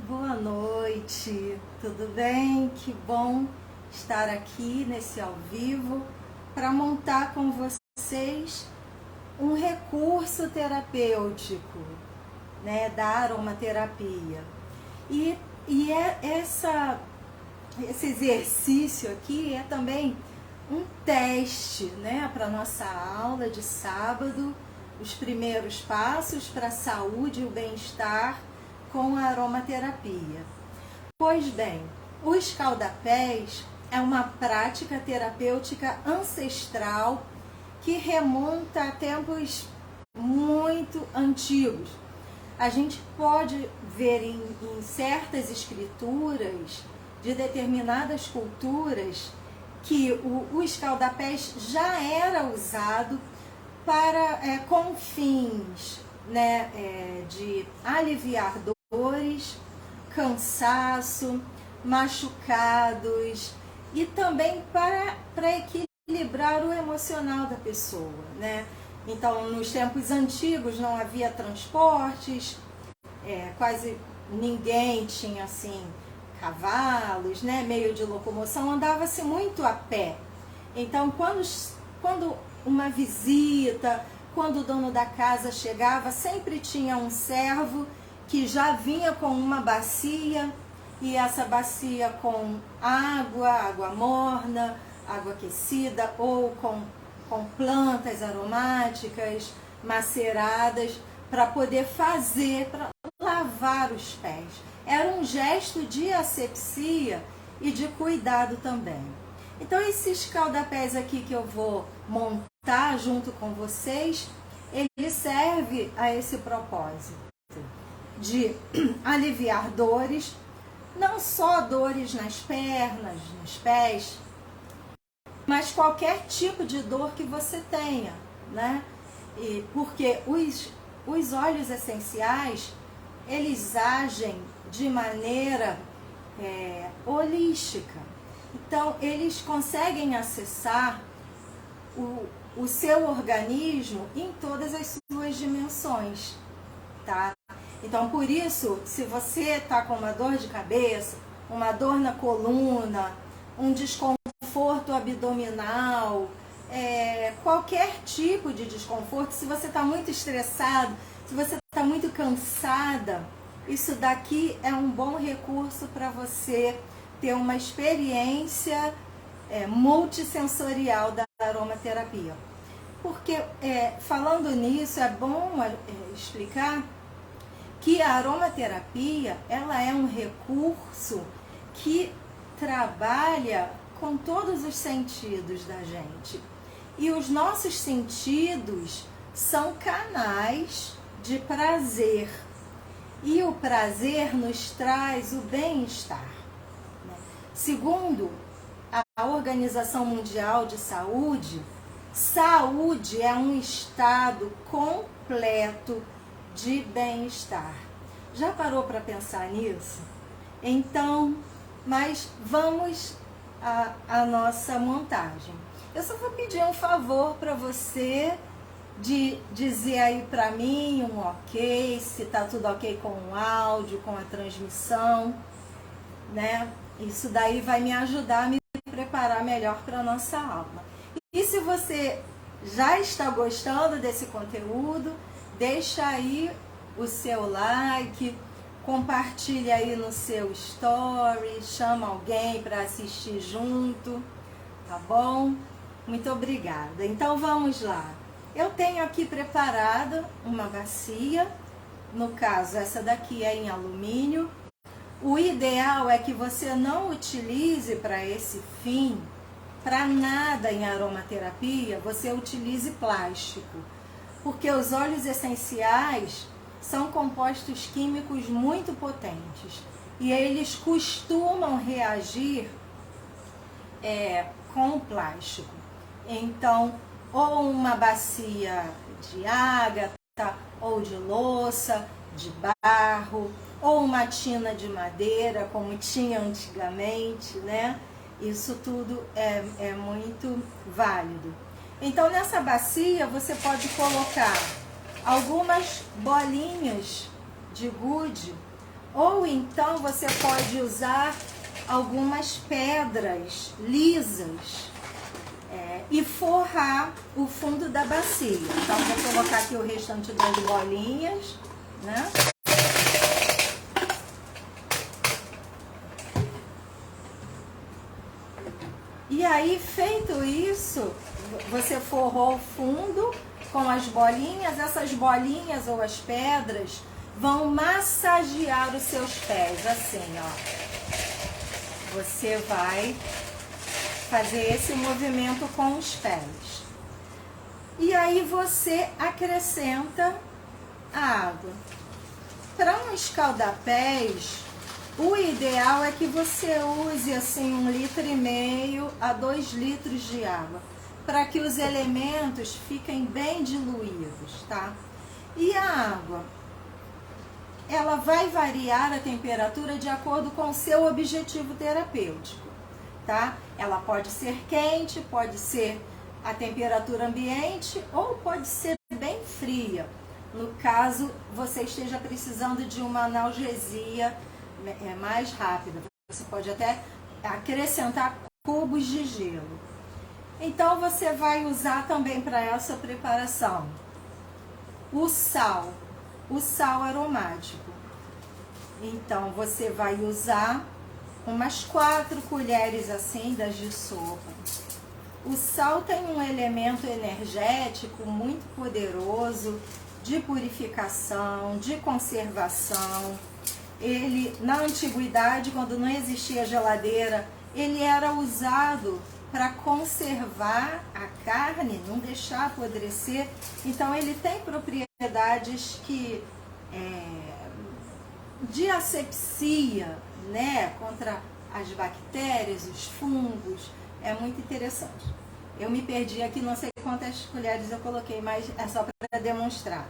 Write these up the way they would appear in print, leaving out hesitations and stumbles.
Boa noite, tudo bem? Que bom estar aqui nesse ao vivo para montar com vocês um recurso terapêutico, né, da aromaterapia. E esse exercício aqui é também um teste, né, para nossa aula de sábado, os primeiros passos para a saúde e o bem-estar com a aromaterapia. Pois bem, o escaldapés é uma prática terapêutica ancestral que remonta a tempos muito antigos. A gente pode ver em certas escrituras de determinadas culturas que o escaldapés já era usado para, com fins, né, de aliviar dores, cansaço, machucados e também para equilibrar o emocional da pessoa, né? Então, nos tempos antigos não havia transportes, quase ninguém tinha assim cavalos, né, meio de locomoção, andava-se muito a pé. Então, quando uma visita, quando o dono da casa chegava, sempre tinha um servo que já vinha com uma bacia, e essa bacia com água morna, água aquecida, ou com plantas aromáticas, maceradas, para poder para lavar os pés. Era um gesto de asepsia e de cuidado também. Então, esse escaldapés aqui que eu vou montar junto com vocês, ele serve a esse propósito de aliviar dores, não só dores nas pernas, nos pés, mas qualquer tipo de dor que você tenha, né? Porque os óleos essenciais, eles agem de maneira holística. Então, eles conseguem acessar o seu organismo em todas as suas dimensões, tá? Então, por isso, se você está com uma dor de cabeça, uma dor na coluna, um desconforto abdominal, qualquer tipo de desconforto, se você está muito estressado, se você está muito cansada, isso daqui é um bom recurso para você ter uma experiência multissensorial da aromaterapia. Porque, falando nisso, é bom explicar que a aromaterapia, ela é um recurso que trabalha com todos os sentidos da gente. E os nossos sentidos são canais de prazer. E o prazer nos traz o bem-estar. Segundo a Organização Mundial de Saúde, saúde é um estado completo de bem-estar. Já parou para pensar nisso? Então, mas vamos à nossa montagem. Eu só vou pedir um favor para você de dizer aí para mim um ok, se está tudo ok com o áudio, com a transmissão, né? Isso daí vai me ajudar a me preparar melhor para a nossa aula. E se você já está gostando desse conteúdo, deixa aí o seu like, compartilha aí no seu story, chama alguém para assistir junto, tá bom? Muito obrigada. Então vamos lá. Eu tenho aqui preparada uma bacia, no caso essa daqui é em alumínio. O ideal é que você não utilize para esse fim, para nada em aromaterapia, você utilize plástico. Porque os óleos essenciais são compostos químicos muito potentes. E eles costumam reagir com o plástico. Então, ou uma bacia de ágata, ou de louça, de barro, ou uma tina de madeira, como tinha antigamente, né? Isso tudo é muito válido. Então, nessa bacia, você pode colocar algumas bolinhas de gude Ou então você pode usar algumas pedras lisas e forrar o fundo da bacia. Então, vou colocar aqui o restante das bolinhas, né? E aí, feito isso, você forrou o fundo com as bolinhas. Essas bolinhas ou as pedras vão massagear os seus pés, assim, ó. Você vai fazer esse movimento com os pés. E aí você acrescenta a água. Para um escaldapés, o ideal é que você use assim 1,5 litro a 2 litros de água, para que os elementos fiquem bem diluídos, tá? E a água, ela vai variar a temperatura de acordo com o seu objetivo terapêutico, tá? Ela pode ser quente, pode ser a temperatura ambiente ou pode ser bem fria. No caso, você esteja precisando de uma analgesia mais rápida. Você pode até acrescentar cubos de gelo. Então, você vai usar também para essa preparação o sal aromático. Então, você vai usar umas 4 colheres assim das de sopa. O sal tem um elemento energético muito poderoso de purificação, de conservação. Ele, na antiguidade, quando não existia geladeira, ele era usado para conservar a carne, não deixar apodrecer. Então, ele tem propriedades que de asepsia, né, contra as bactérias, os fungos, é muito interessante. Eu me perdi aqui, não sei quantas colheres eu coloquei, mas é só para demonstrar.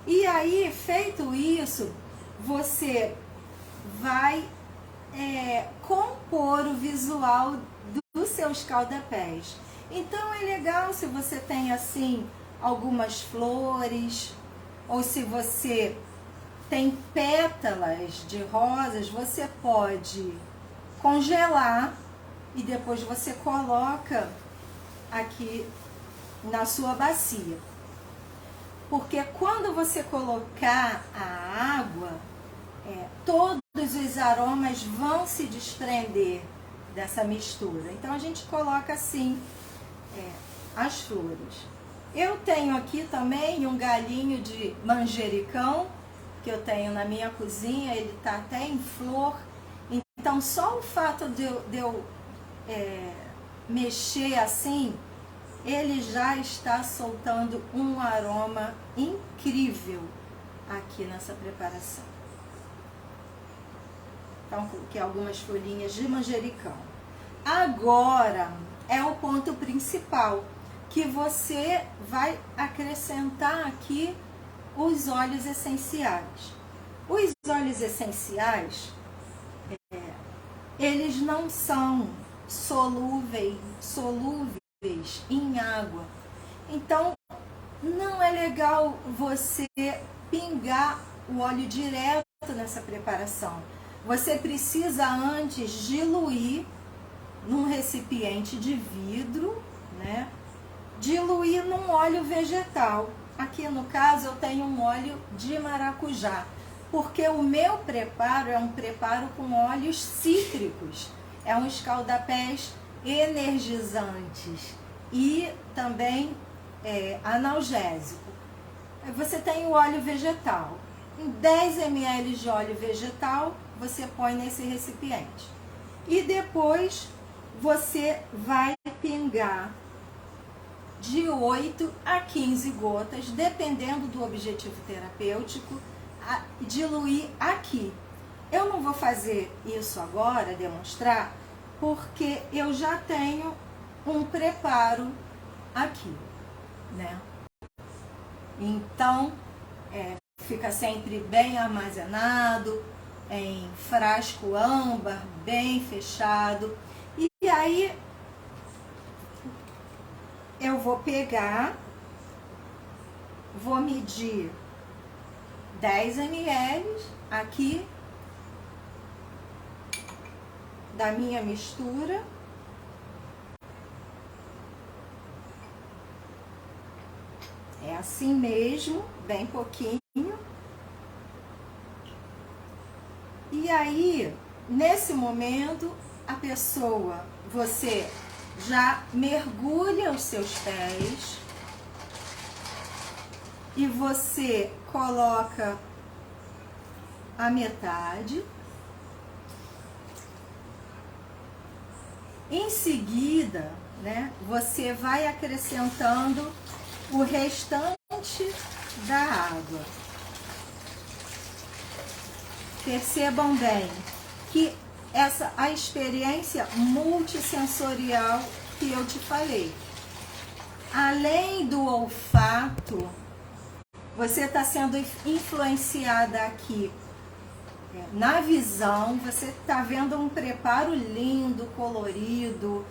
E aí, feito isso, você vai compor o visual dos seus escaldapés. Então é legal se você tem assim algumas flores, ou se você tem pétalas de rosas, você pode congelar e depois você coloca aqui na sua bacia. Porque quando você colocar a água, todos os aromas vão se desprender dessa mistura. Então a gente coloca assim as flores. Eu tenho aqui também um galinho de manjericão que eu tenho na minha cozinha, ele está até em flor. Então só o fato de eu mexer assim, ele já está soltando um aroma incrível aqui nessa preparação. Então, coloquei algumas folhinhas de manjericão. Agora é o ponto principal, que você vai acrescentar aqui os óleos essenciais. Os óleos essenciais, eles não são solúveis em água. Então, não é legal você pingar o óleo direto nessa preparação. Você precisa antes diluir num recipiente de vidro, né? Diluir num óleo vegetal. Aqui no caso eu tenho um óleo de maracujá, porque o meu preparo é um preparo com óleos cítricos. É um escaldapés energizantes e também analgésico. Você tem o óleo vegetal. Em 10 ml de óleo vegetal, você põe nesse recipiente. E depois você vai pingar de 8 a 15 gotas, dependendo do objetivo terapêutico, diluir aqui. Eu não vou fazer isso agora, demonstrar, porque eu já tenho um preparo aqui, né? Então, fica sempre bem armazenado, em frasco âmbar, bem fechado. E aí, eu vou pegar, vou medir 10 ml aqui da minha mistura. É assim mesmo, bem pouquinho. E aí, nesse momento, a pessoa, você já mergulha os seus pés e você coloca a metade. Em seguida, né, você vai acrescentando o restante da água. Percebam bem que a experiência multissensorial que eu te falei. Além do olfato, você está sendo influenciada aqui na visão. Você está vendo um preparo lindo, colorido,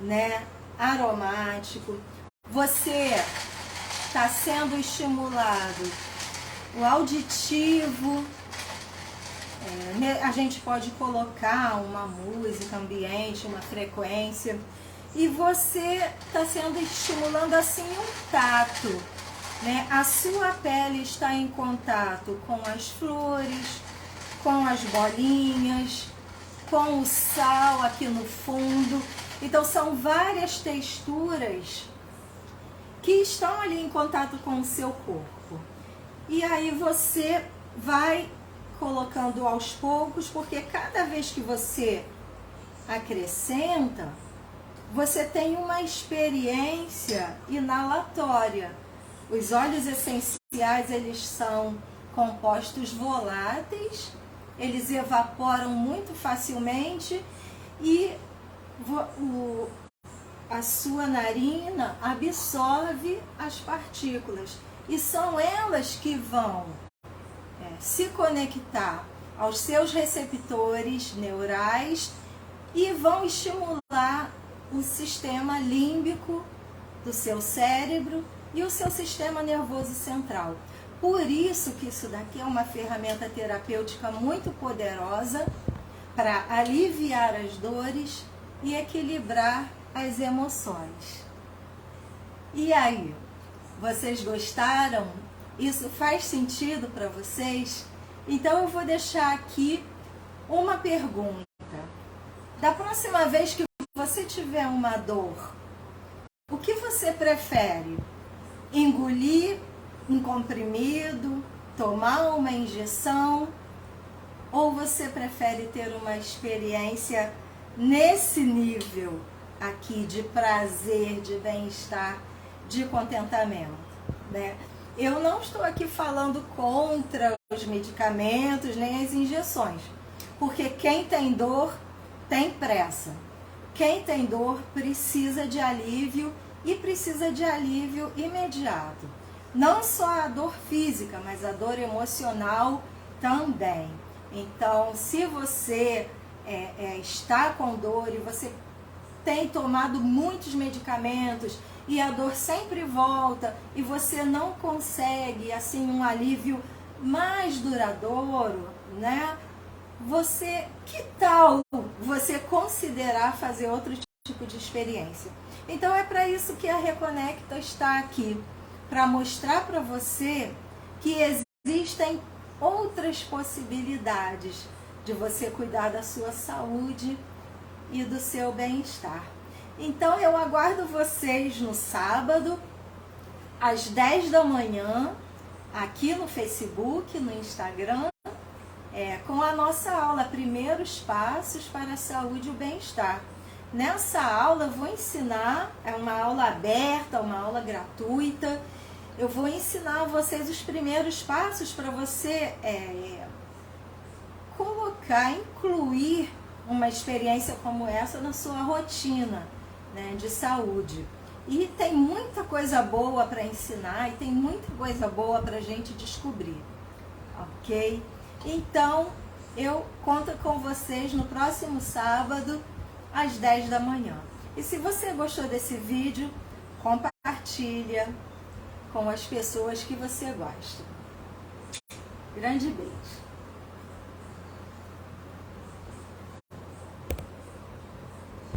né, aromático. Você está sendo estimulado o auditivo. A gente pode colocar uma música ambiente, uma frequência, e você está sendo estimulando assim um tato, né? A sua pele está em contato com as flores, com as bolinhas, com o sal aqui no fundo. Então são várias texturas que estão ali em contato com o seu corpo. E aí você vai colocando aos poucos, porque cada vez que você acrescenta, você tem uma experiência inalatória. Os óleos essenciais, eles são compostos voláteis, eles evaporam muito facilmente e a sua narina absorve as partículas. E são elas que vão se conectar aos seus receptores neurais e vão estimular o sistema límbico do seu cérebro e o seu sistema nervoso central. Por isso que isso daqui é uma ferramenta terapêutica muito poderosa para aliviar as dores e equilibrar as emoções. E aí, vocês gostaram? Isso faz sentido para vocês? Então eu vou deixar aqui uma pergunta. Da próxima vez que você tiver uma dor, o que você prefere? Engolir um comprimido, tomar uma injeção, ou você prefere ter uma experiência nesse nível aqui de prazer, de bem-estar, de contentamento, né? Eu não estou aqui falando contra os medicamentos nem as injeções, porque quem tem dor tem pressa. Quem tem dor precisa de alívio e precisa de alívio imediato. Não só a dor física, mas a dor emocional também. Então, se você está com dor e você tem tomado muitos medicamentos e a dor sempre volta e você não consegue assim um alívio mais duradouro, né? Que tal você considerar fazer outro tipo de experiência? Então é para isso que a Reconecta está aqui, para mostrar para você que existem outras possibilidades de você cuidar da sua saúde e do seu bem-estar. Então eu aguardo vocês no sábado, às 10 da manhã, aqui no Facebook, no Instagram, com a nossa aula Primeiros Passos para a Saúde e o Bem-Estar. Nessa aula eu vou ensinar, é uma aula aberta, uma aula gratuita, eu vou ensinar a vocês os primeiros passos para você incluir uma experiência como essa na sua rotina, né, de saúde. E tem muita coisa boa para ensinar e tem muita coisa boa para a gente descobrir, ok? Então, eu conto com vocês no próximo sábado, às 10 da manhã. E se você gostou desse vídeo, compartilha com as pessoas que você gosta. Grande beijo!